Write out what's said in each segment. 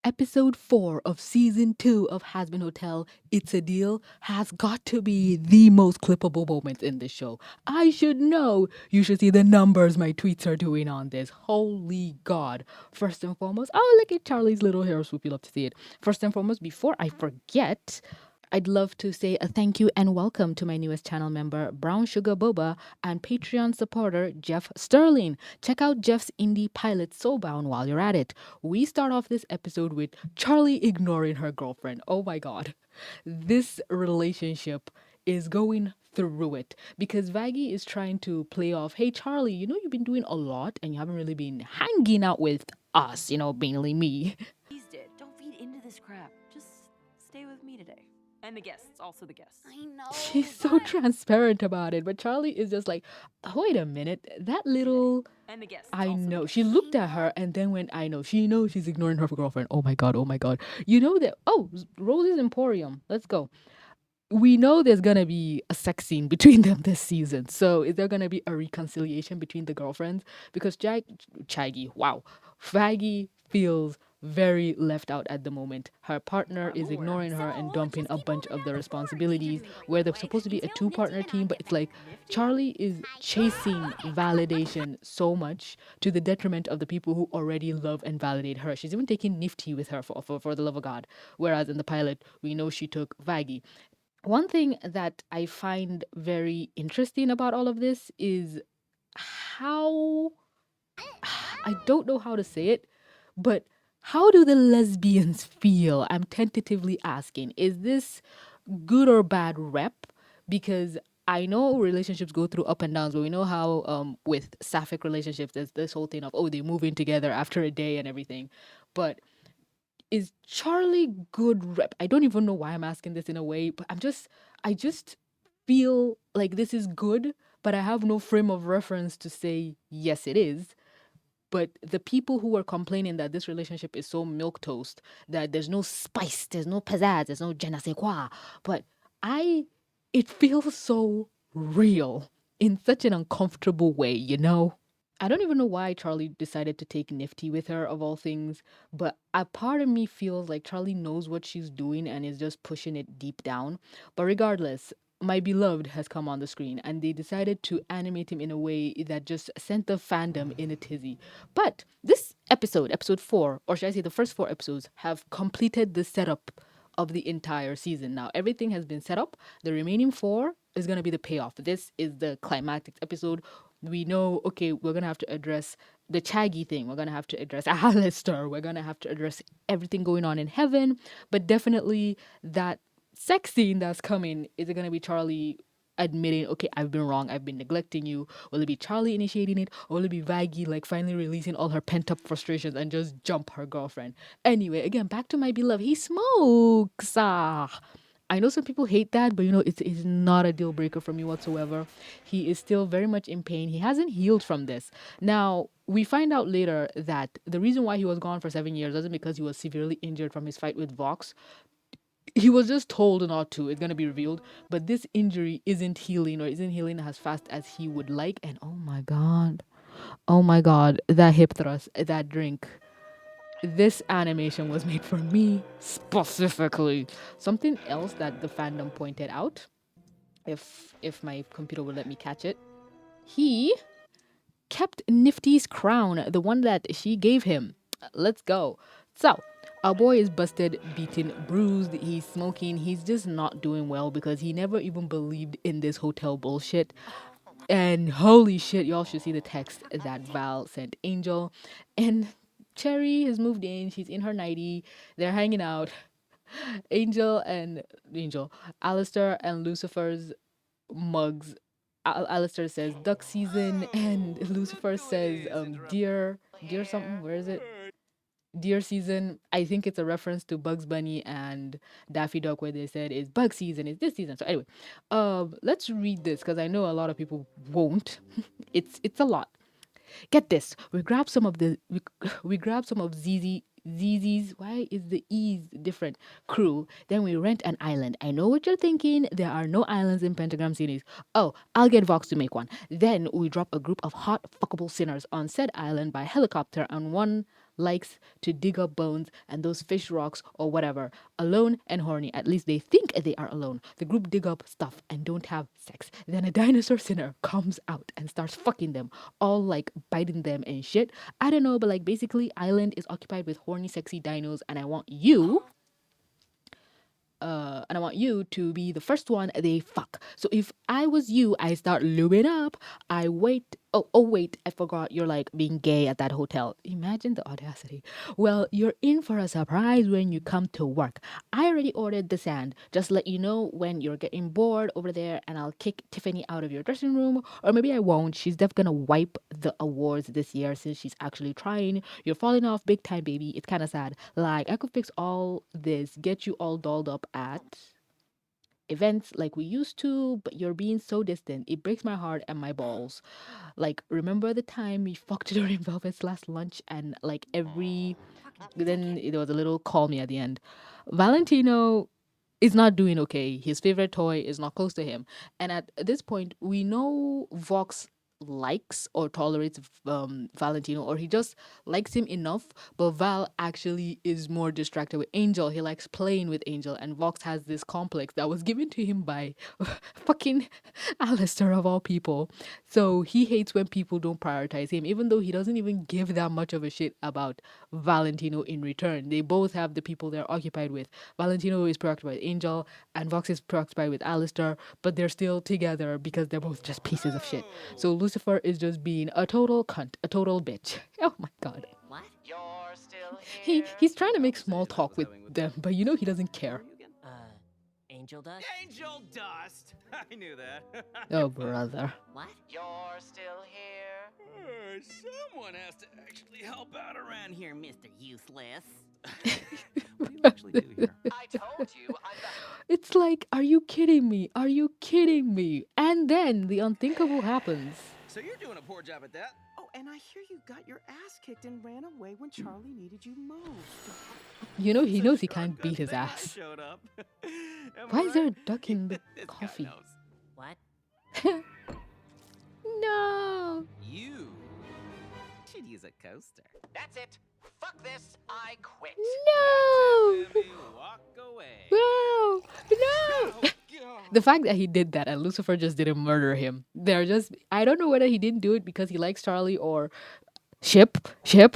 Episode 4 of season 2 of Hazbin Hotel, It's a Deal, has got to be the most clippable moment in this show. I should know. You should see the numbers my tweets are doing on this. Holy God. First and foremost, oh, look at Charlie's little hair swoop. You love to see it. First and foremost, before I forget, I'd love to say a thank you and welcome to my newest channel member, Brown Sugar Boba, and Patreon supporter, Jeff Sterling. Check out Jeff's indie pilot, Soulbound, while you're at it. We start off this episode with Charlie ignoring her girlfriend. Oh my God. This relationship is going through it because Vaggie is trying to play off, hey, Charlie, you've been doing a lot and you haven't really been hanging out with us, mainly me. Please did. Don't feed into this crap. Just stay with me today. And the guests, also the guests. I know. She's so transparent about it, but Charlie is just like, wait a minute, that little. And the guests. I also the know. guests. She looked at her and then when I know, she knows she's ignoring her girlfriend. Oh my God, oh my God. You know that, oh, Rose's Emporium. Let's go. We know there's going to be a sex scene between them this season. So is there going to be a reconciliation between the girlfriends? Because Faggy feels very left out at the moment. Her partner is ignoring her and dumping a bunch of the responsibilities where they're supposed to be a two-partner team, but it's like Charlie is chasing validation so much to the detriment of the people who already love and validate her. She's even taking Nifty with her for the love of God. Whereas in the pilot, we know she took Vaggie. One thing that I find very interesting about all of this is how I don't know how to say it, but how do the lesbians feel? I'm tentatively asking. Is this good or bad rep? Because I know relationships go through up and downs, but we know how with sapphic relationships there's this whole thing of, oh, they move in together after a day and everything. But is Charlie good rep? I don't even know why I'm asking this in a way, but I just feel like this is good, but I have no frame of reference to say yes it is. But the people who are complaining that this relationship is so milk toast, that there's no spice, there's no pizzazz, there's no je ne sais quoi, but it feels so real in such an uncomfortable way. I don't even know why Charlie decided to take Nifty with her, of all things, but a part of me feels like Charlie knows what she's doing and is just pushing it deep down. But regardless, my beloved has come on the screen and they decided to animate him in a way that just sent the fandom in a tizzy. But this episode 4, or should I say the first 4 episodes, have completed the setup of the entire season. Now, everything has been set up. The remaining 4 is going to be the payoff. This is the climactic episode. We know, okay, we're going to have to address the Chaggy thing. We're going to have to address ALASTOR. We're going to have to address everything going on in heaven. But definitely that sex scene that's coming, is it going to be Charlie admitting, okay, I've been wrong, I've been neglecting you? Will it be Charlie initiating it? Or will it be Vaggie like finally releasing all her pent up frustrations and just jump her girlfriend? Anyway, again, back to my beloved. He smokes. I know some people hate that, but it's not a deal breaker for me whatsoever. He is still very much in pain. He hasn't healed from this. Now, we find out later that the reason why he was gone for 7 years wasn't because he was severely injured from his fight with Vox. He was just told not to. It's going to be revealed. But this injury isn't healing or isn't healing as fast as he would like. And oh my God, that hip thrust, that drink. This animation was made for me specifically. Something else that the fandom pointed out, if my computer would let me catch it, he kept Nifty's crown, the one that she gave him. Let's go. So, our boy is busted, beaten, bruised. He's smoking. He's just not doing well because he never even believed in this hotel bullshit. And holy shit, y'all should see the text that Val sent Angel. And Cherry has moved in. She's in her nightie. They're hanging out. Alistair and Lucifer's mugs. Alistair says duck season, and Lucifer says deer something. Where is it? Deer season. I think it's a reference to Bugs Bunny and Daffy Duck, where they said is bug season, is this season. So anyway, let's read this because I know a lot of people won't. It's a lot. Get this. We grab some of ZZ's, why is the E's different? Crew. Then we rent an island. I know what you're thinking. There are no islands in Pentagram series. Oh, I'll get Vox to make one. Then we drop a group of hot fuckable sinners on said island by helicopter, and one likes to dig up bones and those fish rocks or whatever, alone and horny. At least they think they are alone. The group dig up stuff and don't have sex. Then a dinosaur sinner comes out and starts fucking them, all like biting them and shit. I don't know, but like basically, island is occupied with horny, sexy dinos, and I want you to be the first one they fuck. So if I was you, I start lubing up. I wait. Oh, wait, I forgot you're like being gay at that hotel. Imagine the audacity. Well, you're in for a surprise when you come to work. I already ordered the sand. Just let you know when you're getting bored over there, and I'll kick Tiffany out of your dressing room. Or maybe I won't. She's definitely gonna wipe the awards this year since she's actually trying. You're falling off big time, baby. It's kind of sad. Like, I could fix all this, get you all dolled up at events like we used to, but you're being so distant. It breaks my heart and my balls. Like, remember the time we fucked during Velvet's last lunch and like then there was a little call me at the end. Valentino is not doing okay. His favorite toy is not close to him. And at this point, we know Vox likes or tolerates Valentino, or he just likes him enough. But Val actually is more distracted with Angel. He likes playing with Angel, and Vox has this complex that was given to him by fucking Alistair of all people. So he hates when people don't prioritize him, even though he doesn't even give that much of a shit about Valentino in return. They both have the people they're occupied with. Valentino is preoccupied with Angel, and Vox is preoccupied with Alistair, but they're still together because they're both just pieces of shit. So Lucifer is just being a total cunt, a total bitch. Oh my god. What? You're still here. He's trying to make small talk with them, but you know he doesn't care. Angel Dust? Angel Dust! I knew that. Oh brother. What? You're still here. Someone has to actually help out around here. Here, Mr. Useless. What do you actually do here? I told you I'm the It's like, are you kidding me? Are you kidding me? And then the unthinkable happens. So you're doing a poor job at that? Oh, and I hear you got your ass kicked and ran away when Charlie needed you most. You know, he It's a knows he sure can't good beat his thing I ass. showed up. Am Why I is there a right? duck in the This guy coffee? knows. What? No. You should use a coaster. That's it. Fuck this. I quit. No. Baby, walk away. No. No. Oh, God. The fact that he did that and Lucifer just didn't murder him. They're just, I don't know whether he didn't do it because he likes Charlie or ship. You.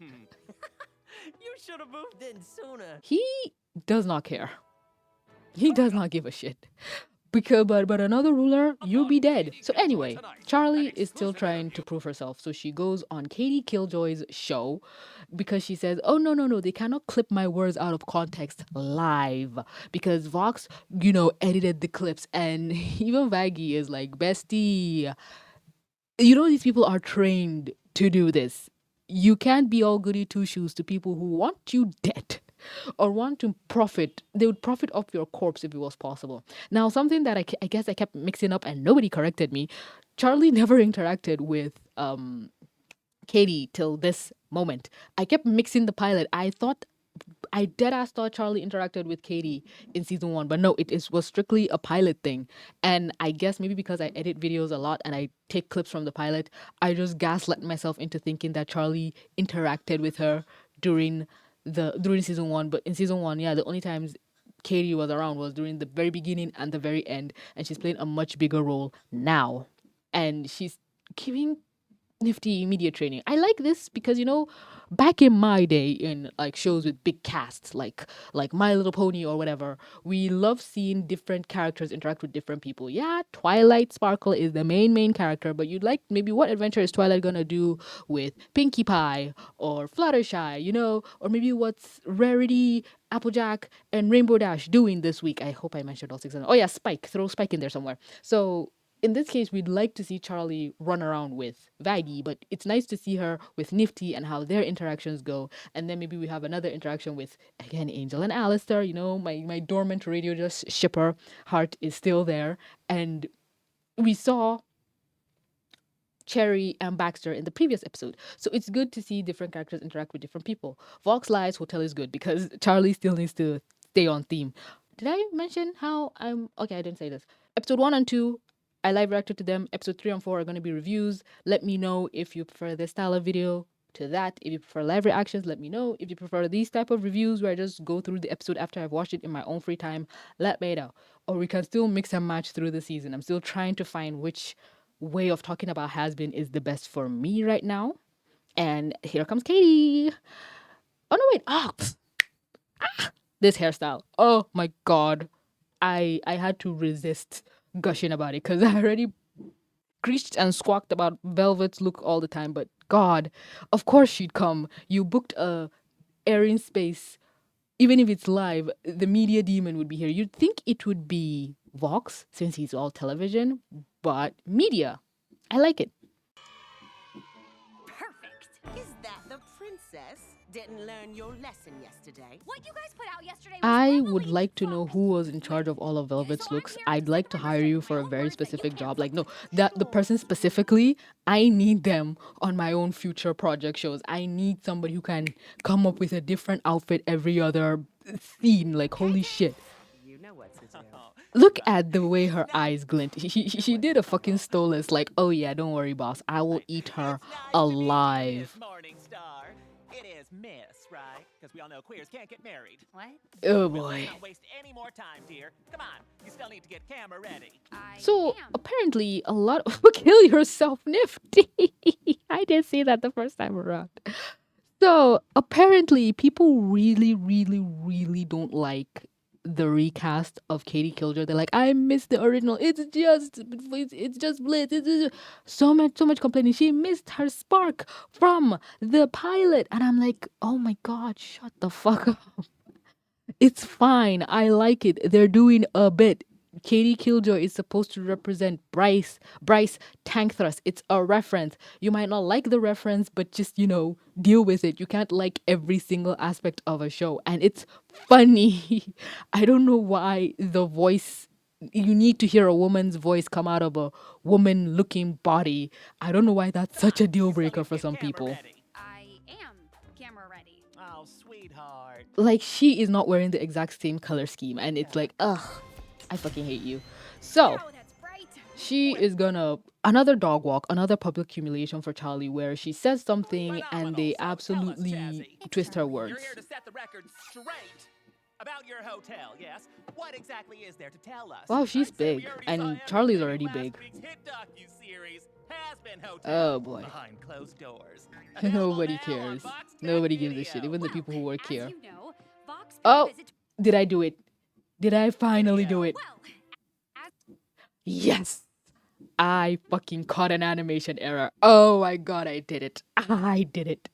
You should have moved in sooner. He does not care. He does not give a shit. Because, but another ruler, you'll be dead. So anyway, Charlie is still trying to prove herself. So she goes on Katie Killjoy's show because she says, oh, no, they cannot clip my words out of context live. Because Vox, edited the clips. And even Vaggie is like, bestie, these people are trained to do this. You can't be all goody two shoes to people who want you dead or want to profit. They would profit off your corpse if it was possible. Now, something that I guess I kept mixing up and nobody corrected me. Charlie never interacted with Katie till this moment. I kept mixing the pilot. I deadass thought Charlie interacted with Katie in season 1, but no, was strictly a pilot thing. And I guess maybe because I edit videos a lot and I take clips from the pilot, I just gaslit myself into thinking that Charlie interacted with her during season 1. But in season 1, yeah, the only times Katie was around was during the very beginning and the very end, and she's playing a much bigger role now. And she's giving nifty media training. I like this because back in my day in like shows with big casts like My Little Pony or whatever, we love seeing different characters interact with different people. Yeah, Twilight Sparkle is the main character, but you'd like maybe what adventure is Twilight gonna do with Pinkie Pie or Fluttershy, or maybe what's Rarity, Applejack, and Rainbow Dash doing this week. I hope I mentioned all 6 of them. Oh yeah, Spike. Throw Spike in there somewhere. So in this case, we'd like to see Charlie run around with Vaggie, but it's nice to see her with Nifty and how their interactions go. And then maybe we have another interaction with, again, Angel and Alistair. My dormant radio just shipper heart is still there. And we saw Cherry and Baxter in the previous episode. So it's good to see different characters interact with different people. Vox Lies Hotel is good because Charlie still needs to stay on theme. Did I mention how okay, I didn't say this. Episode 1 and 2, I live reacted to them. Episode 3 and 4 are going to be reviews. Let me know if you prefer this style of video to that. If you prefer live reactions, let me know. If you prefer these type of reviews where I just go through the episode after I've watched it in my own free time, let me know. Or we can still mix and match through the season. I'm still trying to find which way of talking about Hazbin is the best for me right now. And here comes Katie. Oh no, wait. This hairstyle. Oh my god. I had to resist gushing about it because I already screeched and squawked about Velvet's look all the time, but god, of course she'd come. You booked a airing space. Even if it's live, the media demon would be here. You'd think it would be Vox since he's all television, but media. I like it. Perfect. Is that the princess? Didn't learn your lesson yesterday. What you guys put out yesterday was I heavily would like to know who was in fucked charge of all of Velvet's So I'm looks. here I'd to like set to the hire you record for a with my very own words that you specific can't job. Like, no, fucking that the control. person specifically, I need them on my own future project shows. I need somebody who can come up with a different outfit every other scene. Like, holy shit. You know what to do. Look at the way her eyes glint. She did a fucking Stolas. Like, oh yeah, don't worry, boss. I will eat her alive. Morning Star. It is Miss, right? Because we all know queers can't get married. What? Oh Well, boy. let's not waste any more time, dear. Come on, you still need to get camera ready. I So am. apparently, a lot of kill yourself, nifty. I did say that the first time around. So apparently, people really, really, really don't like the recast of Katie Killjoy. They're like, I miss the original. It's just Blitz. So much complaining. She missed her spark from the pilot, and I'm like, oh my god, shut the fuck up. It's fine. I like it. They're doing a bit. Katie Killjoy is supposed to represent Bryce Tank Thrust. It's a reference. You might not like the reference, but just, deal with it. You can't like every single aspect of a show. And it's funny. I don't know why the voice, you need to hear a woman's voice come out of a woman looking body. I don't know why that's such a deal You still breaker need to for get some camera people. ready. I am camera ready. Oh, sweetheart. Like, she is not wearing the exact same color scheme, and it's like, ugh, I fucking hate you. So Oh, that's bright. she is gonna another dog walk, another public humiliation for Charlie, where she says something and they Phenomenal. So tell us, absolutely Chazzy. twist her You're words. here to set the record straight about your hotel, yes? What exactly is there to tell us? Wow, she's I'd say we big, already and saw Charlie's everything already in big. last week's hit docu-series, Hazbin Hotel. Oh boy. Behind closed doors. Nobody Available now on cares. Fox Nobody Cat gives a shit, Video. even the people who work As here. you know, Vox paid a Oh, visit to- did I do it? Did I finally do it? Well, Yes! I fucking caught an animation error. Oh my god, I did it. I did it.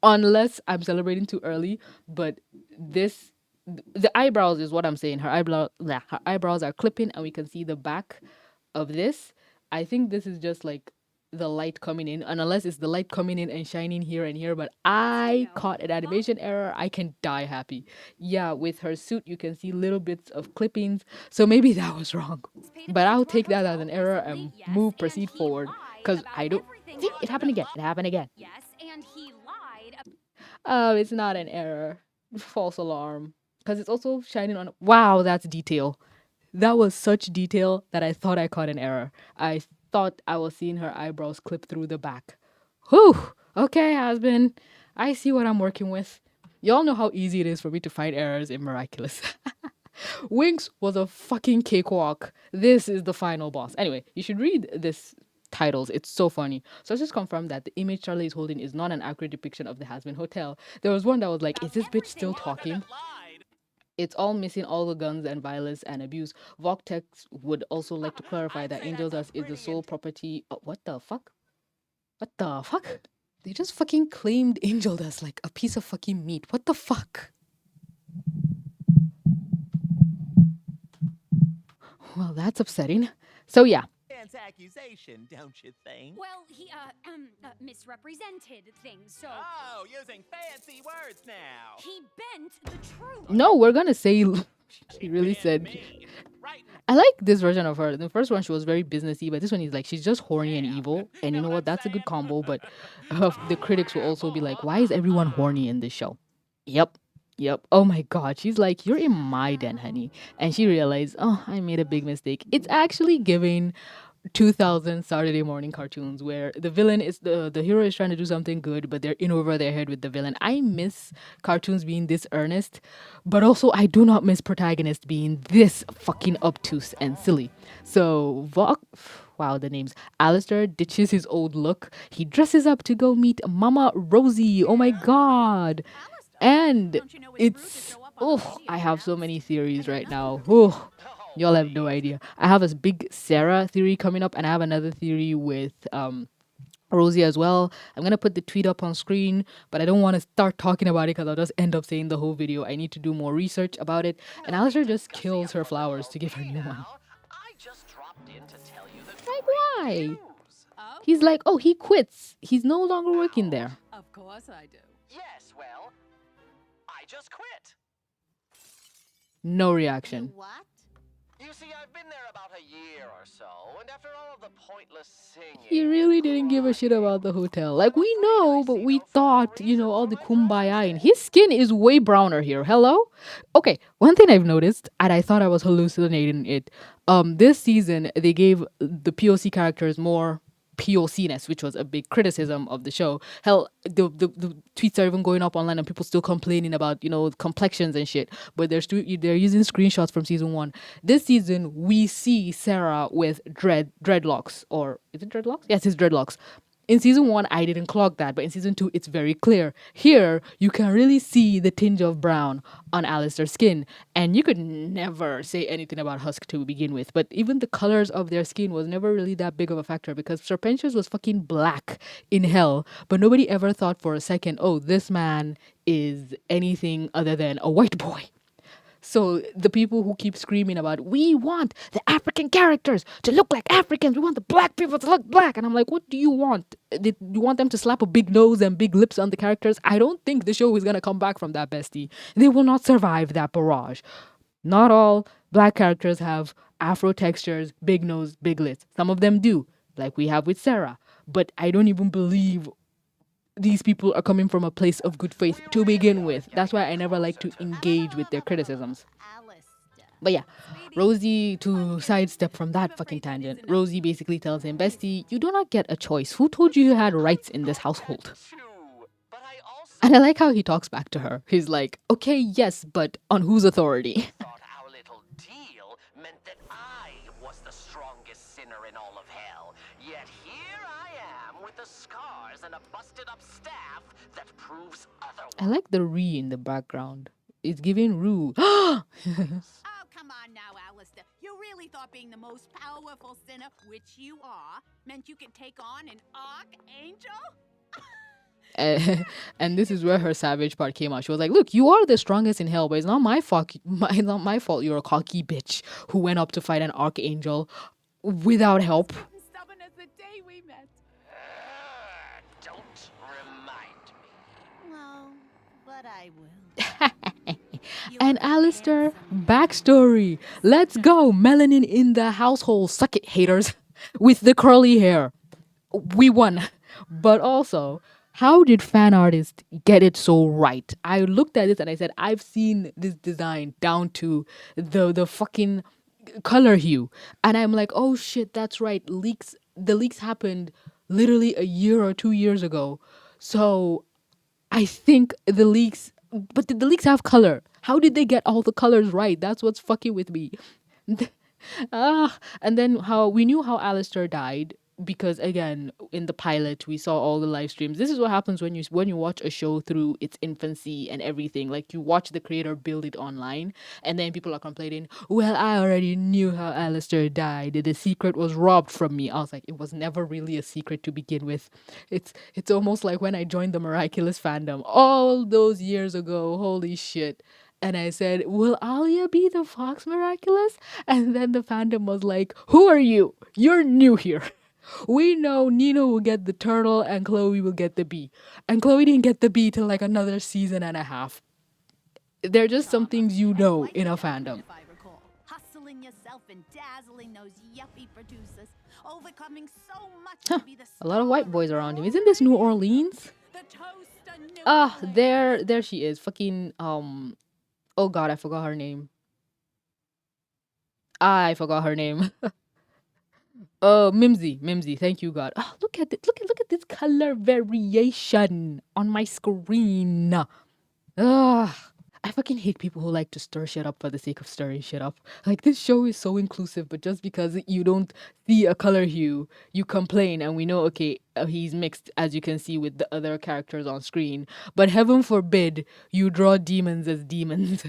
Unless I'm celebrating too early, but the eyebrows is what I'm saying. Her eyebrows are clipping and we can see the back of this. I think this is just like the light coming in, and unless it's the light coming in and shining here and here, but I caught an animation error. I can die happy. Yeah, with her suit you can see little bits of clippings, so maybe that was wrong, paid a but visit I'll to our take that as hotel an error recently, and yes, proceed he forward, lied because about I don't everything see on it happened again. Yes, and he lied. Oh, it's not an error. False alarm. Because it's also shining on. Wow, that's detail. That was such detail that I thought I caught an error. I thought I was seeing her eyebrows clip through the back. Whew. Okay, Hazbin. I see what I'm working with. Y'all know how easy it is for me to find errors in Miraculous. Winx was a fucking cakewalk. This is the final boss. Anyway, you should read this titles. It's so funny. So let's just confirm that the image Charlie is holding is not an accurate depiction of the Hazbin Hotel. There was one that was like, is this bitch still talking? Lied. It's all missing all the guns and violence and abuse. Voctex would also like to clarify I'd that say Angel that's Dust a is the pretty sole property. What the fuck? What the fuck? They just fucking claimed Angel Dust like a piece of fucking meat. What the fuck? Well, that's upsetting. So yeah, Man's accusation, don't you think? Well, he misrepresented things, so Oh, using fancy words now. he bent the truth. no, we're gonna say she really Been said. me. Right. I like this version of her. The first one she was very businessy, but this one is like she's just horny and evil. And you know what? That's a good combo. But the critics will also be like, why is everyone horny in this show? Yep. Oh my god. She's like, you're in my den, honey. And she realized, oh, I made a big mistake. It's actually giving 2000 Saturday morning cartoons where the villain is the hero is trying to do something good, but they're in over their head with the villain. I miss cartoons being this earnest, but also I do not miss protagonists being this fucking obtuse and silly. So wow, the names. Alistair ditches his old look. He dresses up to go meet Mama Rosie. Oh my god. And it's oh, I have so many theories right now. Oh, y'all have no idea. I have a big Sarah theory coming up, and I have another theory with Rosie as well. I'm gonna put the tweet up on screen, but I don't want to start talking about it because I'll just end up saying the whole video. I need to do more research about it. And Alistair just kills her flowers to give her new one. I just dropped in to tell you the Like great why? news. He's like, oh, he quits. He's no longer working there. Of course I do. Yes, well, I just quit. No reaction. What? You see, I've been there about a year or so, and after all of the pointless singing... He really didn't give a shit about the hotel. Like, we know, but we thought, you know, all the kumbaya, and his skin is way browner here. Hello? Okay, one thing I've noticed, and I thought I was hallucinating it, this season, they gave the POC characters more POC-ness, which was a big criticism of the show. Hell, the tweets are even going up online and people still complaining about, you know, complexions and shit. But they're using screenshots from season 1. This season, we see Sarah with dreadlocks. Or is it dreadlocks? Yes, it's dreadlocks. In season 1, I didn't clock that, but in season 2, it's very clear. Here, you can really see the tinge of brown on Alistair's skin, and you could never say anything about Husk to begin with. But even the colors of their skin was never really that big of a factor because Serpentius was fucking black in hell, but nobody ever thought for a second, oh, this man is anything other than a white boy. So the people who keep screaming about, we want the African characters to look like Africans. We want the black people to look black. And I'm like, what do you want? Did you want them to slap a big nose and big lips on the characters? I don't think the show is going to come back from that, bestie. They will not survive that barrage. Not all black characters have Afro textures, big nose, big lips. Some of them do, like we have with Sarah. But I don't even believe these people are coming from a place of good faith to begin with. That's why I never like to engage with their criticisms. But yeah, Rosie, to sidestep from that fucking tangent, Rosie basically tells him, bestie, you do not get a choice. Who told you you had rights in this household? But I also And I like how he talks back to her. He's like, okay, yes, but on whose authority? thought our little deal meant that I was the strongest sinner in all of hell. Yet here I am with the scars and a busted up staff that proves otherwise. I like the re in the background. It's giving Rue. Oh, come on now, Alistair. You really thought being the most powerful sinner, which you are, meant you could take on an archangel? And this is where her savage part came out. She was like, look, you are the strongest in hell, but it's not my fault. It's not my fault you're a cocky bitch who went up to fight an archangel without help. Stubborn as the day we met. Don't remind me. No, but I will. And Alistair, backstory. Let's go. Melanin in the household. Suck it, haters. With the curly hair. We won. But also, how did fan artists get it so right? I looked at this and I said, I've seen this design down to the fucking color hue. And I'm like, oh shit, that's right. The leaks happened literally a year or 2 years ago. So I think the leaks, but did the leaks have color? How did they get all the colors right? That's what's fucking with me. And then how we knew how Alistair died because again in the pilot we saw all the live streams. This is what happens when you watch a show through its infancy and everything. Like you watch the creator build it online and then people are complaining, well, I already knew how Alistair died. The secret was robbed from me. I was like, it was never really a secret to begin with. It's almost like when I joined the Miraculous fandom all those years ago. Holy shit. And I said, will Alia be the Fox Miraculous? And then the fandom was like, who are you? You're new here. We know Nino will get the turtle and Chloe will get the bee. And Chloe didn't get the bee till like another season and a half. They're just some things you know in a fandom. If I recall, hustling yourself and dazzling those yuppie producers, overcoming so much to be the A lot of white star boys of around him. your Isn't this New radio. Orleans? The toast of New Ah, Orleans. there she is. Fucking oh god, I forgot her name. I forgot her name. Mimsy, thank you, God. Oh, look at this color variation on my screen. Ugh. I fucking hate people who like to stir shit up for the sake of stirring shit up. Like, this show is so inclusive, but just because you don't see a color hue, you complain, and we know, okay, he's mixed, as you can see with the other characters on screen. But heaven forbid you draw demons as demons.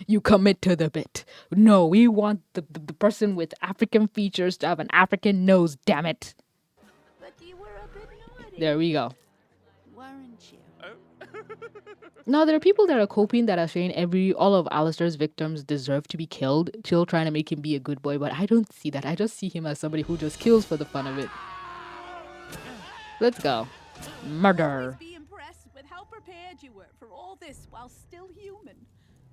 You commit to the bit. No, we want the person with African features to have an African nose, damn it. But you were a bit naughty, There we go. weren't you? Now, there are people that are coping that are saying all of Alistair's victims deserve to be killed, still trying to make him be a good boy, but I don't see that. I just see him as somebody who just kills for the fun of it. Let's go. Murder. Always be impressed with how prepared you were for all this while still human.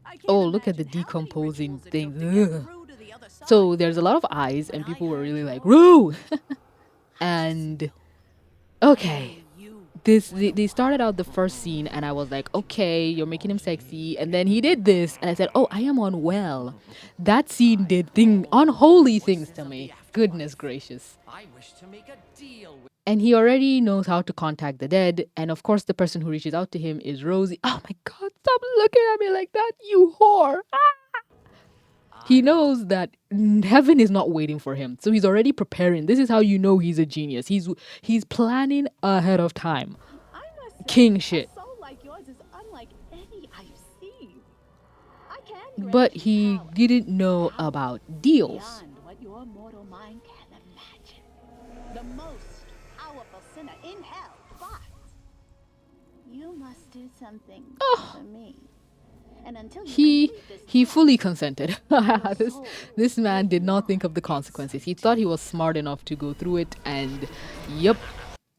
I can't Oh, look at the imagine how many decomposing rituals it thing. took to get Ugh. through to the other side. So there's a lot of eyes, and When I people were heard really you like, over, Roo! And okay. you They started out the first scene and I was like, okay, you're making him sexy, and then he did this and I said, oh, I am unwell. That scene did unholy things to me. Goodness gracious. I wish to make a deal with. And he already knows how to contact the dead, and of course the person who reaches out to him is Rosie. Oh my god, stop looking at me like that, you whore. He knows that heaven is not waiting for him, so he's already preparing. This is how you know he's a genius. He's planning ahead of time. I must say, King shit. a soul like yours is unlike any I've seen. I can grant But you he power didn't know about deals. beyond what your mortal mind can imagine. The most powerful sinner in hell, but you must do something for me. And until you He complete this he task, fully consented. This man did not think of the consequences. He thought he was smart enough to go through it, and yep.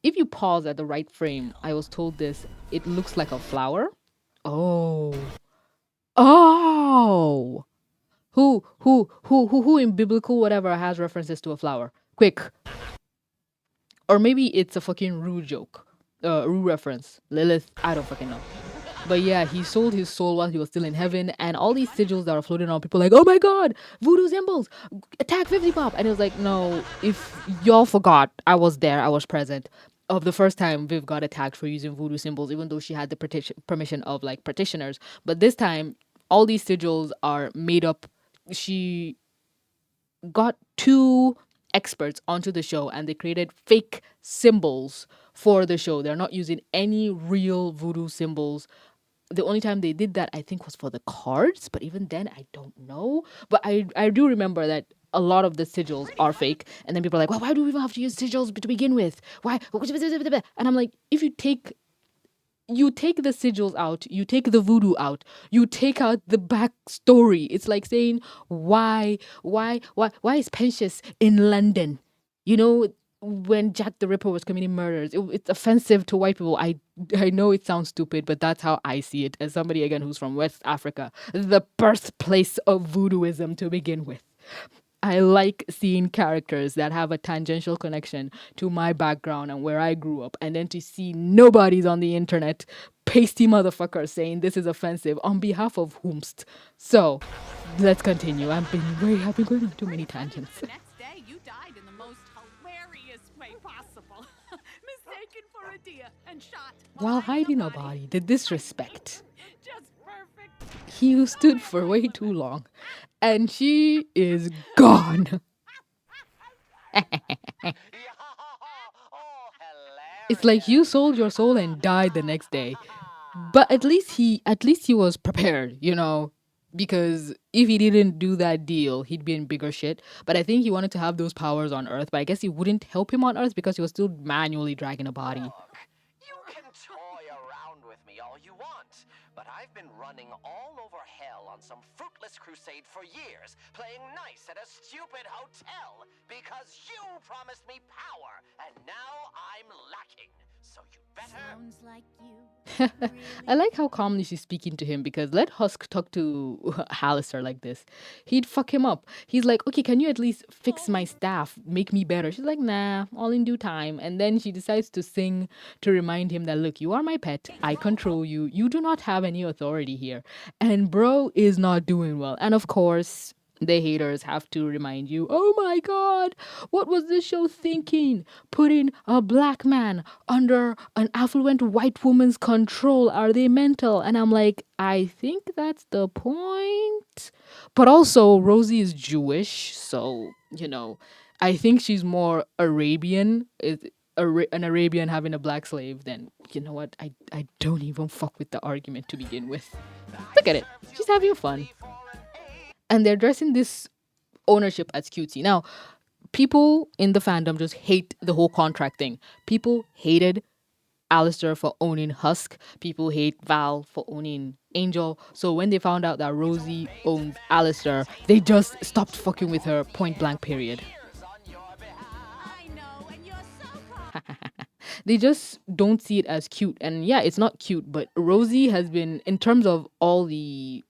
If you pause at the right frame, I was told this, it looks like a flower. Oh. Oh. Who in biblical whatever has references to a flower? Quick. Or maybe it's a fucking Rue joke. Rue reference. Lilith, I don't fucking know. But yeah, he sold his soul while he was still in heaven, and all these sigils that are floating around, people like, oh my god, voodoo symbols, attack 50 Pop. And it was like, no, if y'all forgot, I was there, I was present. Of the first time Viv got attacked for using voodoo symbols, even though she had the permission of like practitioners. But this time, all these sigils are made up. She got two experts onto the show and they created fake symbols for the show. They're not using any real voodoo symbols. The only time they did that, I think, was for the cards, but even then, I don't know. But I do remember that a lot of the sigils are fake, and then people are like, well, why do we even have to use sigils to begin with? Why? And I'm like, if you take the sigils out, you take the voodoo out, you take out the backstory. It's like saying, why is Pensius in London? You know, when Jack the Ripper was committing murders, it's offensive to white people. I know it sounds stupid, but that's how I see it as somebody again who's from West Africa, the birthplace of voodooism to begin with. I like seeing characters that have a tangential connection to my background and where I grew up, and then to see nobodies on the internet, pasty motherfuckers saying this is offensive on behalf of whomst. So, let's continue. I've been going on too many tangents. the next day you died in the most hilarious way possible. Mistaken for a deer and shot While hiding a a body, the disrespect. Just perfect. He who stood for way too long. And she is gone. Oh, It's like you sold your soul and died the next day. But at least he was prepared, you know, because if he didn't do that deal, he'd be in bigger shit. But I think he wanted to have those powers on Earth, but I guess it wouldn't help him on Earth because he was still manually dragging a body. Look, you can toy around with me all you want, but I've been running all over hell on some fruitless crusade for years, playing nice at a stupid hotel because you promised me power, and now I'm lacking. So you better. Sounds like you. I like how calmly she's speaking to him, because let Husk talk to Hallister like this, he'd fuck him up. He's like, okay, can you at least fix my staff, make me better? She's like, nah, all in due time. And then she decides to sing to remind him that, look, you are my pet, I control you, you do not have any authority here. And bro is not doing well. And of course, The haters have to remind you, oh my god, what was this show thinking? Putting a black man under an affluent white woman's control. Are they mental? And I'm like, I think that's the point. But also, Rosie is Jewish, so, I think she's more Arabian. An Arabian having a black slave, then you know what? I don't even fuck with the argument to begin with. Look at it. She's having fun. And they're dressing this ownership as cutesy. Now, people in the fandom just hate the whole contract thing. People hated Alistair for owning Husk. People hate Val for owning Angel. So when they found out that Rosie owns Alistair, they just stopped fucking with her point blank period. I know, and you're so They just don't see it as cute. And yeah, it's not cute, but Rosie has been, in terms of all the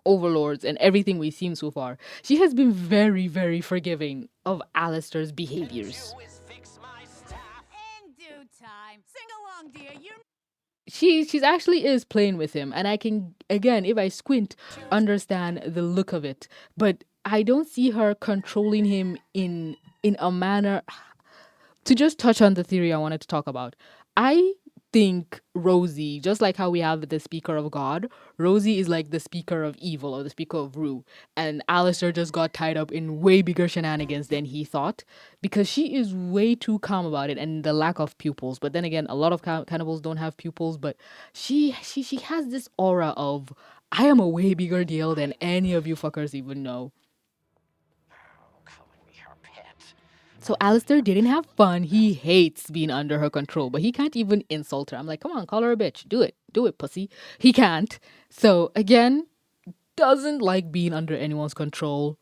overlords and everything we've seen so far, she has been very, very forgiving of Alistair's behaviors. in due time. Sing along, dear. You She's actually is playing with him, and I can, again, if I squint, understand the look of it. But I don't see her controlling him in a manner. To just touch on the theory I wanted to talk about, I think Rosie, just like how we have the speaker of God, Rosie is like the speaker of evil or the speaker of Rue. And Alistair just got tied up in way bigger shenanigans than he thought because she is way too calm about it and the lack of pupils. But then again, a lot of cannibals don't have pupils, but she has this aura of, I am a way bigger deal than any of you fuckers even know. So Alistair didn't have fun. He hates being under her control, but he can't even insult her. I'm like, come on, call her a bitch. Do it. Do it, pussy. He can't. So again, doesn't like being under anyone's control.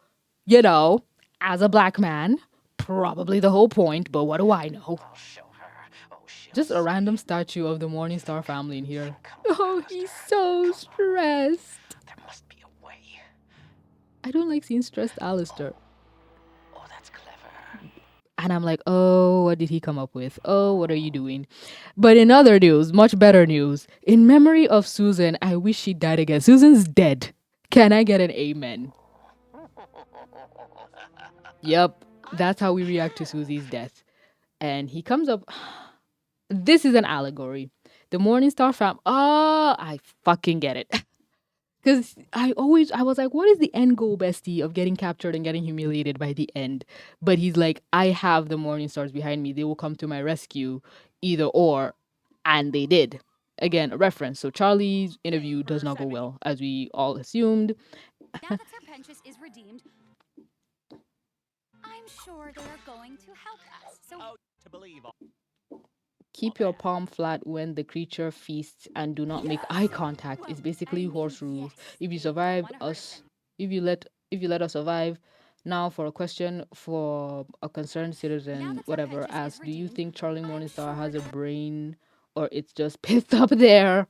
As a black man, probably the whole point, but what do I know? Just a random statue of the Morningstar family in here. Oh, he's so stressed. There must be a way. I don't like seeing stressed Alistair. Oh, that's clever. And I'm like, oh, what did he come up with? Oh, what are you doing? But in other news, much better news, in memory of Susan, I wish she died again. Susan's dead. Can I get an amen? Yep, that's how we react to Susie's death. And he comes up. This is an allegory. The Morningstar fam. Oh, I fucking get it. Because I was like, what is the end goal, bestie, of getting captured and getting humiliated by the end? But he's like, I have the Morning Stars behind me. They will come to my rescue, either or. And they did. Again, a reference. So Charlie's interview does not go well, as we all assumed. now that Serpentris is redeemed, I'm sure they're going to help us. So To believe all. Keep your palm flat when the creature feasts and do not make eye contact. It's basically horse rules. If you survive us, if you let us survive. Now for a question for a concerned citizen, whatever, ask, do you think Charlie Morningstar has a brain or it's just pissed up there?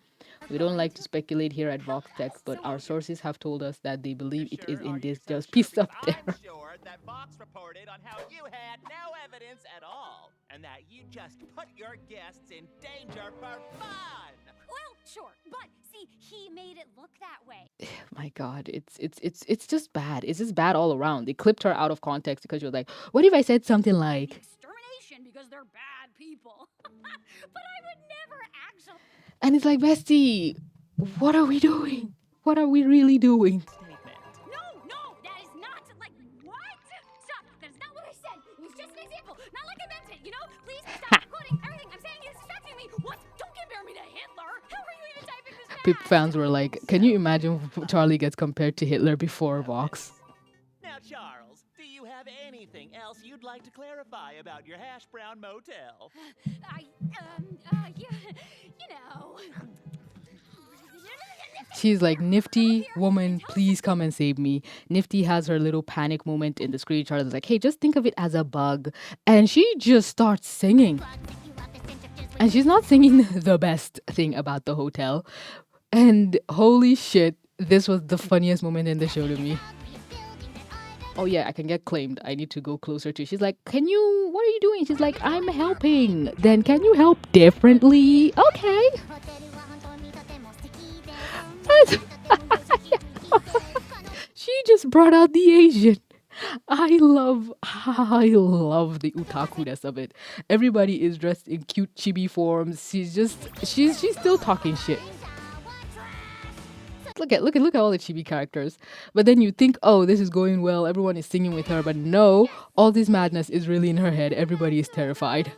We don't like to speculate here at Vox Tech, but our sources have told us that they believe it is in this just pissed up there. I'm sure that Vox reported on how you had no evidence at all, and that you just put your guests in danger for fun. well, sure, but see, he made it look that way. My God, it's just bad. It's just bad all around. They clipped her out of context because she was like, what if I said something like Extermination because they're bad people. but I would never actually. and it's like, bestie, what are we doing? What are we really doing? No, that is not like what? Stop. That is not what I said. It was just an example. Not like I meant it, you know? Please stop quoting everything I'm saying is distracting me. What? Don't compare me to Hitler. How are you even typing this fast? Fans were like, can you imagine if Charlie gets compared to Hitler before Vox? Now, Charles, do you have anything else you'd like to clarify about your hash brown motel? You know. She's like, Nifty, woman, please come and save me. Nifty has her little panic moment in the screen. Charlie's like, hey, just think of it as a bug. And she just starts singing. And she's not singing the best thing about the hotel. And holy shit, this was the funniest moment in the show to me. Oh yeah, I can get claimed. I need to go closer to. She's like, what are you doing? She's like, I'm helping. Then can you help differently? Okay. She just just brought out the Asian. I love the otaku-ness of it. Everybody is dressed in cute chibi forms. She's still talking shit. Look at all the chibi characters. But then you think, oh, this is going well, everyone is singing with her, but no, all this madness is really in her head. Everybody is terrified.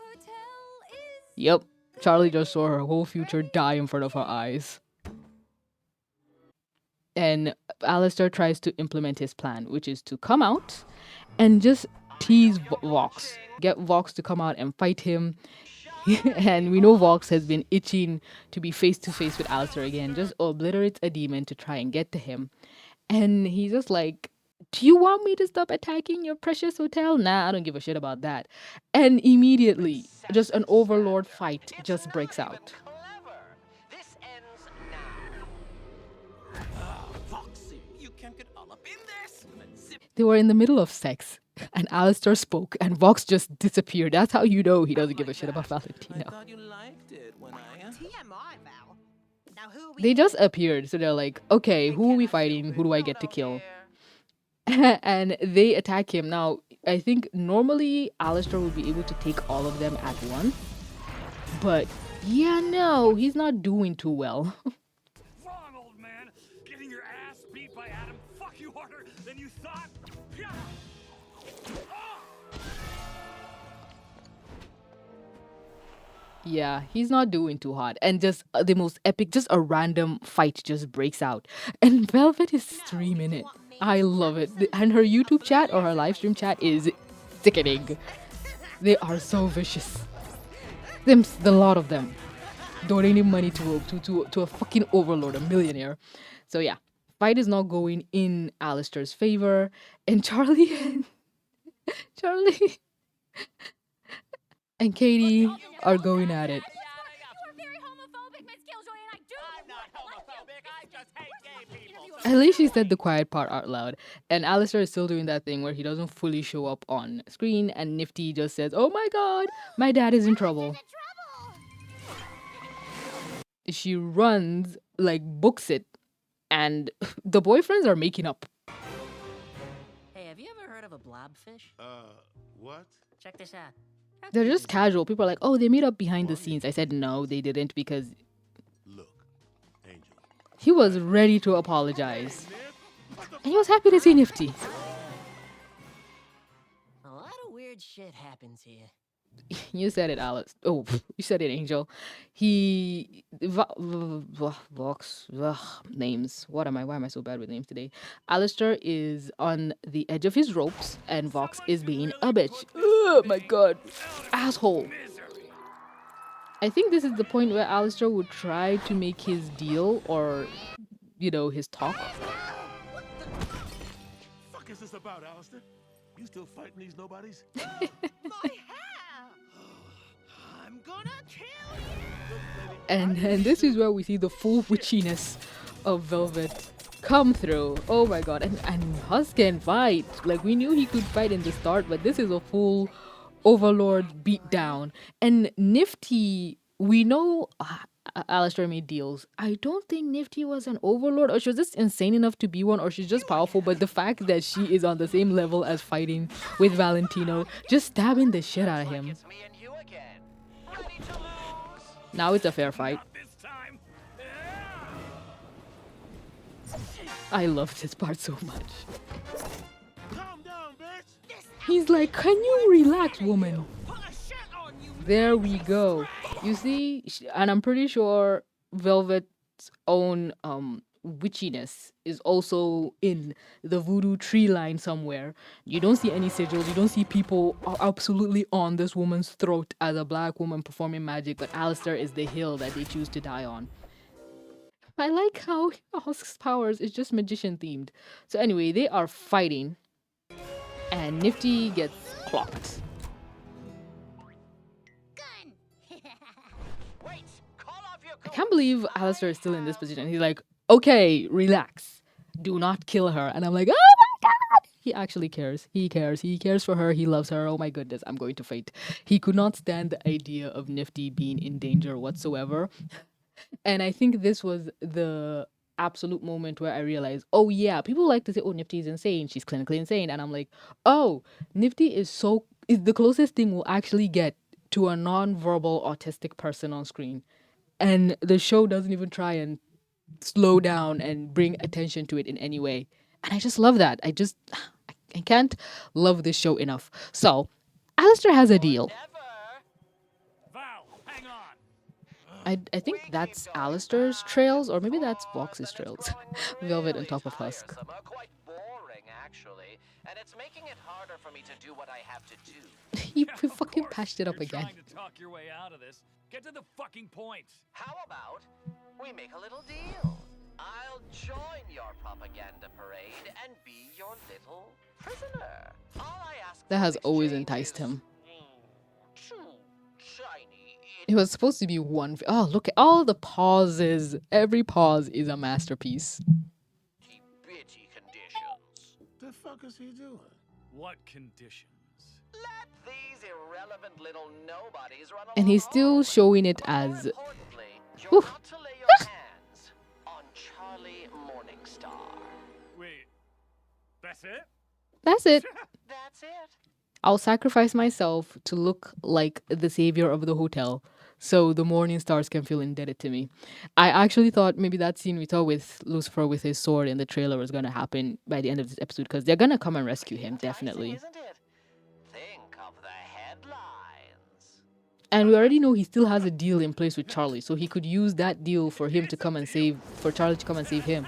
Yep. Charlie just saw her whole future die in front of her eyes. And Alistair tries to implement his plan, which is to come out and just tease Vox. Get Vox to come out and fight him. And we know Vox has been itching to be face to face with Alistair again. Just obliterates a demon to try and get to him. And he's just like, do you want me to stop attacking your precious hotel? Nah, I don't give a shit about that. And immediately, just an overlord fight just breaks out. This ends now. Foxy, you can't get all up in this. They were in the middle of sex, and Alistair spoke, and Vox just disappeared. That's how you know he doesn't give a shit about I Valentino. thought you liked it when I. TMI, Val. Now who are we? They just appeared, so they're like, okay, who are we fighting? Who do I get to kill? And they attack him. Now, I think normally Alistair would be able to take all of them at once. But, yeah, no, he's not doing too well. Wrong, old man. Getting your ass beat by Adam fuck you harder than you thought. Yeah, he's not doing too hot. And just the most epic, just a random fight just breaks out. And Velvet is streaming it. I love it. And her YouTube chat or her live stream chat is sickening. They are so vicious. There's a lot of them. Donating money to a fucking overlord, a millionaire. So yeah, fight is not going in Alistair's favor. And Charlie and Katie are going at it. I'm not homophobic. I just hate gay people. At least she said the quiet part out loud. And Alistair is still doing that thing where he doesn't fully show up on screen, and Nifty just says, oh my god, my dad is in trouble. She runs, like, books it, and the boyfriends are making up. Hey, have you ever heard of a blobfish? What? Check this out. They're just casual. People are like, oh, they meet up behind the scenes. I said no, they didn't, because Look, Angel. he was ready to apologize. And he was happy to see Nifty. A lot of weird shit happens here. You said it, Alice. Oh, you said it, Angel. Vox, names. Why am I so bad with names today? Alistair is on the edge of his ropes, and Vox is being a bitch. Oh my god. Asshole. I think this is the point where Alistair would try to make his deal, or, his talk. What the fuck is this about, Alistair? You still fighting these nobodies? My hair! I'm gonna kill you! And this is where we see the full witchiness of Velvet come through. Oh my god. And Hus can fight. Like, we knew he could fight in the start, but this is a full overlord beatdown. And Nifty, we know Alistair made deals. I don't think Nifty was an overlord, or she was just insane enough to be one, or she's just powerful. But the fact that she is on the same level as fighting with Valentino, just stabbing the shit out of him. It's me and you again. Ready to lose? Now it's a fair fight. This time. I love this part so much. Calm down, bitch. He's like, can you relax, woman? There we go. You see, and I'm pretty sure Velvet's own witchiness is also in the voodoo tree line somewhere. You don't see any sigils. You don't see people absolutely on this woman's throat as a black woman performing magic, but Alistair is the hill that they choose to die on. I like how Husk's powers is just magician themed. So anyway, they are fighting, and Nifty gets clocked. Wait, call off your I can't believe Alistair is still in this position. He's like, okay, relax. Do not kill her. And I'm like, oh my god! He actually cares. He cares. He cares for her. He loves her. Oh my goodness, I'm going to faint. He could not stand the idea of Nifty being in danger whatsoever. And I think this was the absolute moment where I realized, oh yeah, people like to say, oh, Nifty is insane. She's clinically insane. And I'm like, oh, Nifty is the closest thing we'll actually get to a non-verbal autistic person on screen. And the show doesn't even try and slow down and bring attention to it in any way. And I just love that. I can't love this show enough. So, Alistair has a deal. Val, hang on. I think that's Alistair's trails, or maybe that's Vox's trails. Velvet on top of Husk. Tiresome, quite boring, actually, and it's making it harder for me to do what I have to do. You fucking patched it up You're again. trying to talk your way out of this. Get to the fucking point. How about we make a little deal? I'll join your propaganda parade and be your little prisoner. All I ask That for has in always exchange enticed is, him. Two shiny. It was supposed to be one. Oh, look at all the pauses. Every pause is a masterpiece. Bitty conditions. The fuck is he doing? What conditions? Let these irrelevant little nobodies run along. And he's still home. showing it But more as. importantly, you're Whew. not to lay your hands on Charlie Morningstar. Wait, that's it? That's it. That's it. I'll sacrifice myself to look like the savior of the hotel so the morning stars can feel indebted to me. I actually thought maybe that scene we saw with Lucifer with his sword in the trailer was going to happen by the end of this episode because they're going to come and rescue him, definitely. Isn't it? Think of the headlines. And we already know he still has a deal in place with Charlie, so he could use that deal for Charlie to come and save him.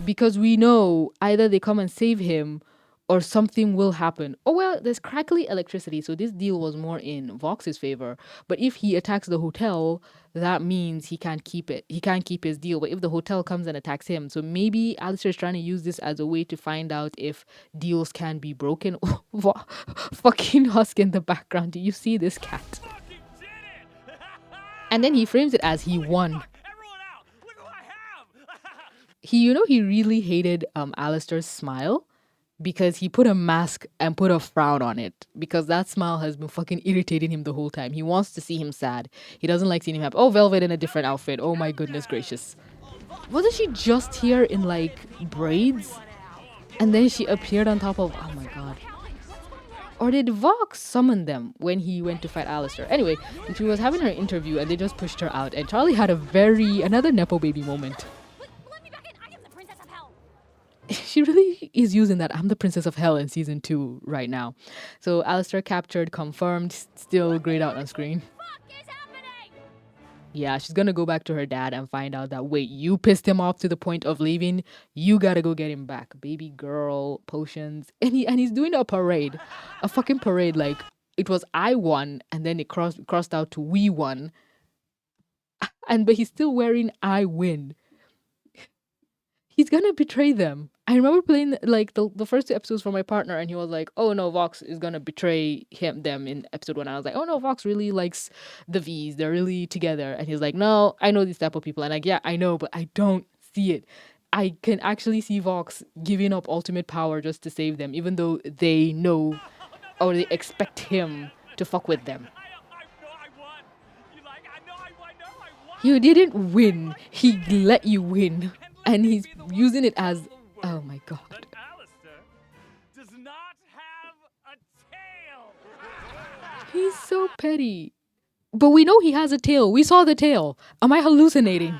Because we know either they come and save him or something will happen. Oh, well, there's crackly electricity, so this deal was more in Vox's favor. But if he attacks the hotel, that means he can't keep it. He can't keep his deal. But if the hotel comes and attacks him, so maybe Alistair's trying to use this as a way to find out if deals can be broken. Fucking Husk in the background. Do you see this cat? And then he frames it as he won. He really hated Alistair's smile because he put a mask and put a frown on it because that smile has been fucking irritating him the whole time. He wants to see him sad. He doesn't like seeing him happy. Oh, Velvet in a different outfit. Oh my goodness gracious. Wasn't she just here in like braids? And then she appeared on top of, oh my god. Or did Vox summon them when he went to fight Alistair? Anyway, she was having her interview and they just pushed her out and Charlie had another Nepo baby moment. She really is using that I'm the princess of hell in season 2 right now. So Alistair captured, confirmed, still grayed out on screen. Yeah, she's gonna go back to her dad and find out that, wait, you pissed him off to the point of leaving? You gotta go get him back. Baby girl, potions. And he's doing a parade. A fucking parade, like, it was I won, and then it crossed out to we won. But he's still wearing I win. He's gonna betray them. I remember playing like the first 2 episodes for my partner and he was like, oh no, Vox is gonna betray them in episode 1. I was like, oh no, Vox really likes the V's. They're really together. And he's like, no, I know these type of people. And like, yeah, I know, but I don't see it. I can actually see Vox giving up ultimate power just to save them, even though they know or they expect him to fuck with them. You didn't win. He let you win. And he's using it as, oh my god. But Alistair does not have a tail. He's so petty. But we know he has a tail. We saw the tail. Am I hallucinating?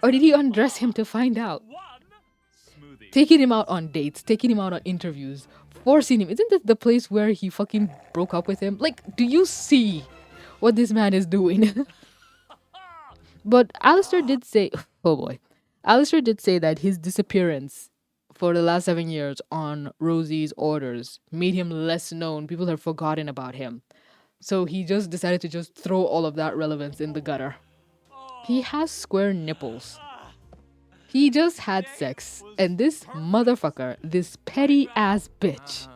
Or did he undress him to find out? Taking him out on dates, taking him out on interviews, forcing him. Isn't this the place where he fucking broke up with him? Like, do you see what this man is doing? But Alistair did say, oh boy, Alistair did say that his disappearance for the last 7 years on Rosie's orders made him less known. People have forgotten about him. So he just decided to just throw all of that relevance in the gutter. He has square nipples. He just had sex. And this motherfucker, this petty ass bitch,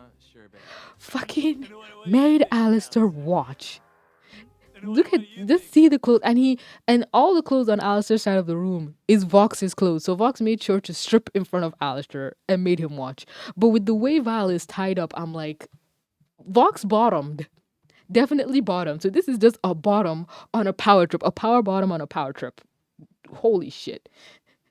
fucking made Alistair watch. Just see the clothes, and all the clothes on Alistair's side of the room is Vox's clothes. So Vox made sure to strip in front of Alistair and made him watch. But with the way Val is tied up, I'm like, Vox bottomed. Definitely bottomed. So this is just a bottom on a power trip, a power bottom on a power trip. holy shit.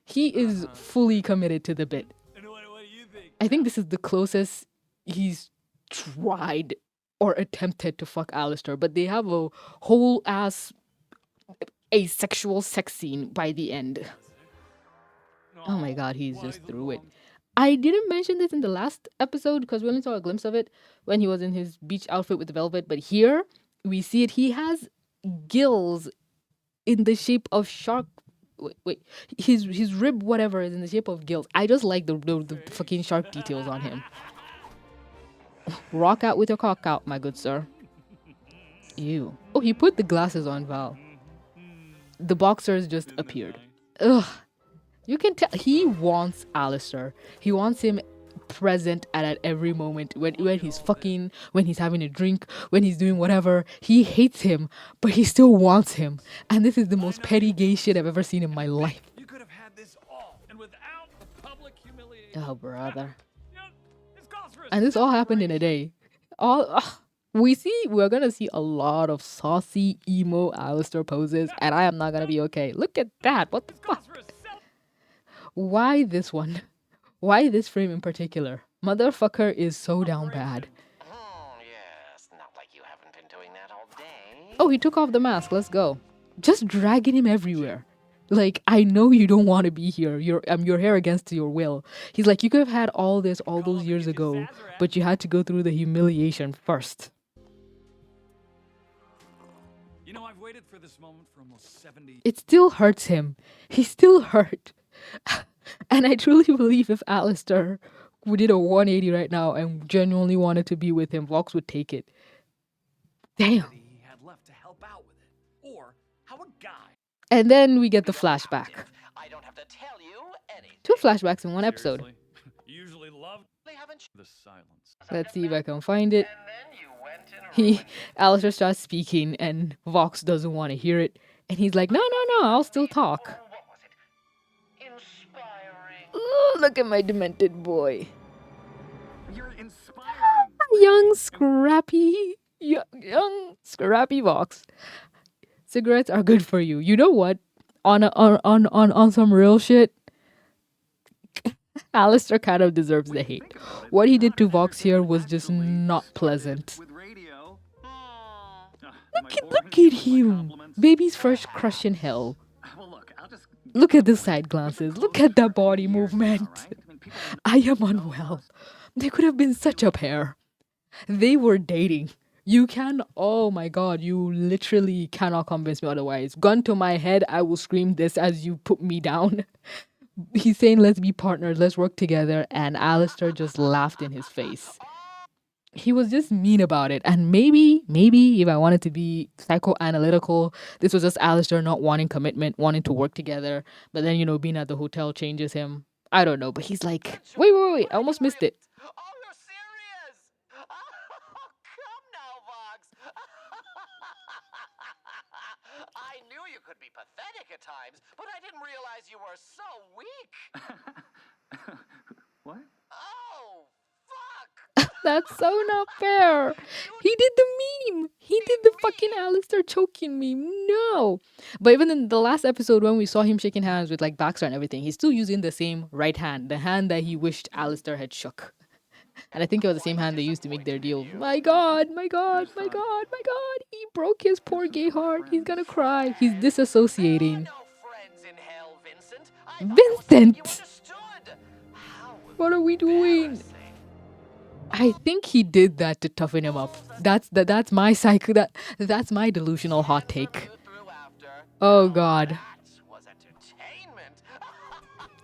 He is fully committed to the bit. What do you think? I think this is the closest he's tried or attempted to fuck Alistair, but they have a whole ass asexual sex scene by the end. Oh my god, he's just through it. I didn't mention this in the last episode because we only saw a glimpse of it when he was in his beach outfit with velvet, but here we see it. He has gills in the shape of shark. Wait. His rib, whatever, is in the shape of gills. I just like the fucking shark details on him. Rock out with your cock out, my good sir. Ew. Oh, he put the glasses on Val. The boxers just appeared. Ugh. You can tell he wants Alistair. He wants him present at every moment. When he's fucking, when he's having a drink, when he's doing whatever. He hates him, but he still wants him. And this is the most petty gay shit I've ever seen in my life. You could have had this all, and without the public humiliation. Oh, brother. You know, this calls for a And this all happened in a day. We're gonna see a lot of saucy emo Alistair poses, and I am not gonna be okay. Look at that. What the fuck? Why this one? Why this frame in particular? Motherfucker is so down bad. Yes, not like you haven't been doing that all day. Oh, he took off the mask. Let's go. Just dragging him everywhere. Like, I know you don't want to be here. You're here against your will. He's like, you could have had all this all those years ago, but you had to go through the humiliation first. You know, I've waited for this moment for almost 70. It still hurts him. He's still hurt. And I truly believe if Alistair did a 180 right now and genuinely wanted to be with him, Vox would take it. Damn. He had left to help out with it, or how a guy. And then we get the flashback. I don't have to tell you anything. 2 flashbacks in 1 episode. Seriously? You usually love the silence. Let's see if I can find it. Alistair starts speaking and Vox doesn't want to hear it. And he's like, no, I'll still talk. What was it? Inspiring. Ooh, look at my demented boy. You're inspiring. Young scrappy Vox. Cigarettes are good for you. You know what? On some real shit, Alistair kind of deserves the hate. What he did to Vox here was just not pleasant. Look at him. Baby's first crush in hell. Look at the side glances. Look at that body movement. I am unwell. They could have been such a pair. They were dating. Oh my god, you literally cannot convince me otherwise. Gun to my head, I will scream this as you put me down. He's saying, let's be partners, let's work together, and Alistair just laughed in his face. He was just mean about it, and maybe if I wanted to be psychoanalytical, this was just Alistair not wanting commitment, wanting to work together, but then, being at the hotel changes him. I don't know, but he's like, wait, I almost missed it. Oh, you're serious? Oh, come now, Vox. I knew you could be pathetic at times, but I didn't realize you were so weak. What? Oh, fuck. That's so not fair. He did the meme. He did the fucking Alistair choking meme. No. But even in the last episode when we saw him shaking hands with like Baxter and everything, he's still using the same right hand, the hand that he wished Alistair had shook. And I think it was the same hand they used to make their deal. My god. He broke his poor gay heart. He's gonna cry. He's disassociating. No friends in hell, Vincent. I thought that was something you Vincent! understood. How What are we doing? embarrassing. I think he did that to toughen him up. That's my psycho. That's my delusional hot take. Through after. Oh god. That was entertainment.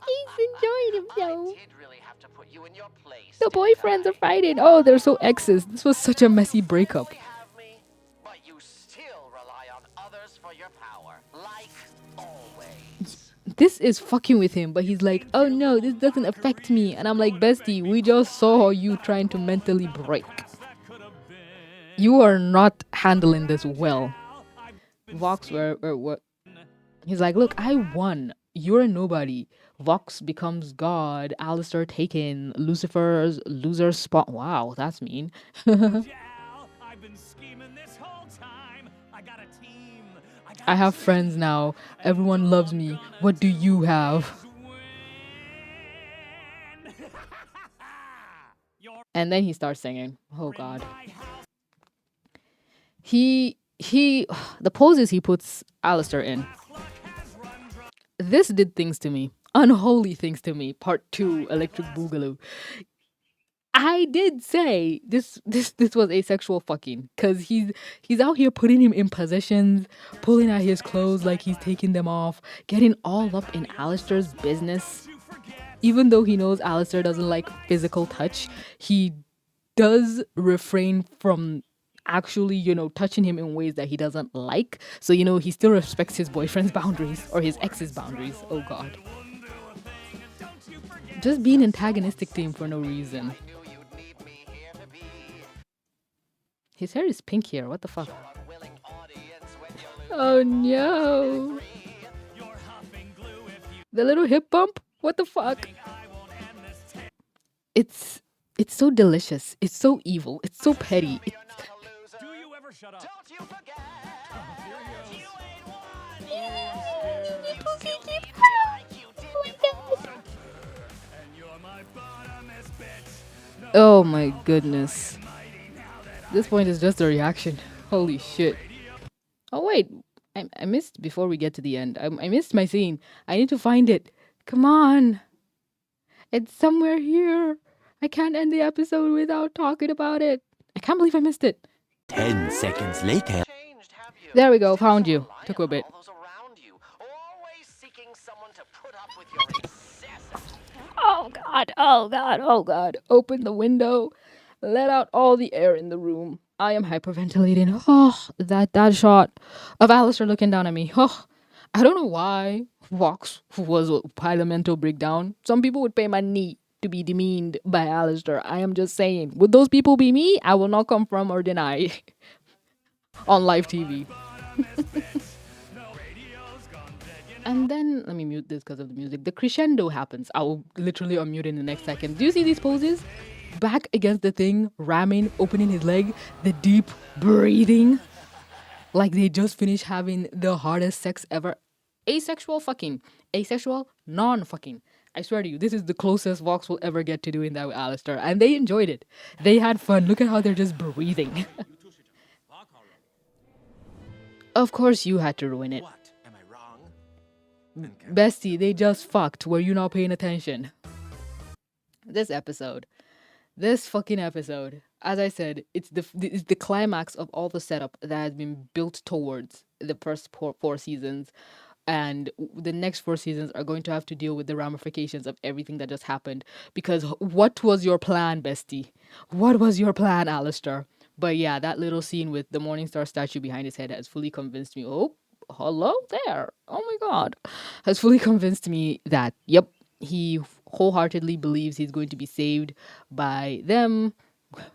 He's enjoying I himself. did really have to put you in your place. The didn't boyfriends I? are fighting. Oh, they're so exes. This was such a messy breakup. Really have me, but you still rely on others for your power, like always. This is fucking with him, but he's like, oh no, this doesn't affect me. And I'm like, bestie, we just saw you trying to mentally break. You are not handling this well. Vox, what? He's like, look, I won. You're a nobody. Vox becomes God. Alistair taken. Lucifer's loser spot. Wow, that's mean. I've been scheming this whole time. I got a team. I I have friends now. Everyone loves me. What do you have? And then he starts singing. Oh God. He the poses he puts Alistair in. This did things to me. Unholy things to me. Part 2, Electric Boogaloo. I did say this was asexual fucking, cause he's out here putting him in positions, pulling at his clothes like he's taking them off, getting all up in Alistair's business. Even though he knows Alistair doesn't like physical touch, he does refrain from actually, touching him in ways that he doesn't like. So, he still respects his boyfriend's boundaries or his ex's boundaries. Oh God. Just being antagonistic to him for no reason. His hair is pink here. What the fuck? Oh no. The little hip bump? What the fuck? It's so delicious. It's so evil. It's so petty. Do you ever shut up? Don't you forget. Oh my goodness. This point is just a reaction. Holy shit. Oh wait, I missed before we get to the end. I missed my scene. I need to find it. Come on. It's somewhere here. I can't end the episode without talking about it. I can't believe I missed it. 10 seconds later. There we go, found you. Took a bit. Oh God, oh God, oh God. Open the window. Let out all the air in the room. I am hyperventilating. Oh, that shot of Alistair looking down at me. Oh, I don't know why Vox was a parliamental breakdown. Some people would pay money to be demeaned by Alistair. I am just saying. Would those people be me? I will not confirm or deny on live TV. And then, let me mute this because of the music. The crescendo happens. I will literally unmute in the next second. Do you see these poses? Back against the thing, ramming, opening his leg, the deep breathing. Like they just finished having the hardest sex ever. Asexual fucking. Asexual non-fucking. I swear to you, this is the closest Vox will ever get to doing that with Alistair. And they enjoyed it. They had fun. Look at how they're just breathing. Of course you had to ruin it. What? Am I wrong? Bestie, they just fucked. Were you not paying attention? This fucking episode, as I said, it's the climax of all the setup that has been built towards the first four seasons, and the next 4 seasons are going to have to deal with the ramifications of everything that just happened. Because what was your plan, bestie? What was your plan, Alistair? But yeah, that little scene with the Morningstar statue behind his head has fully convinced me. Oh, hello there. Oh my God. Has fully convinced me that, yep, he wholeheartedly believes he's going to be saved by them.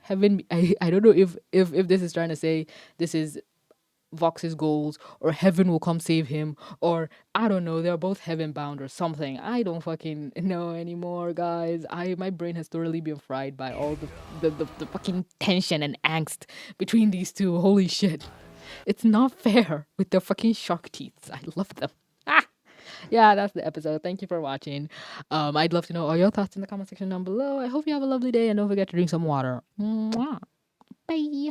Heaven, I don't know if this is trying to say this is Vox's goals, or heaven will come save him, or I don't know, they're both heaven bound or something. I don't fucking know anymore, guys. My brain has thoroughly been fried by all the fucking tension and angst between these two. Holy shit. It's not fair with their fucking shark teeth. I love them. Yeah, that's the episode. Thank you for watching. I'd love to know all your thoughts in the comment section down below. I hope you have a lovely day, and don't forget to drink some water. Mwah. Bye.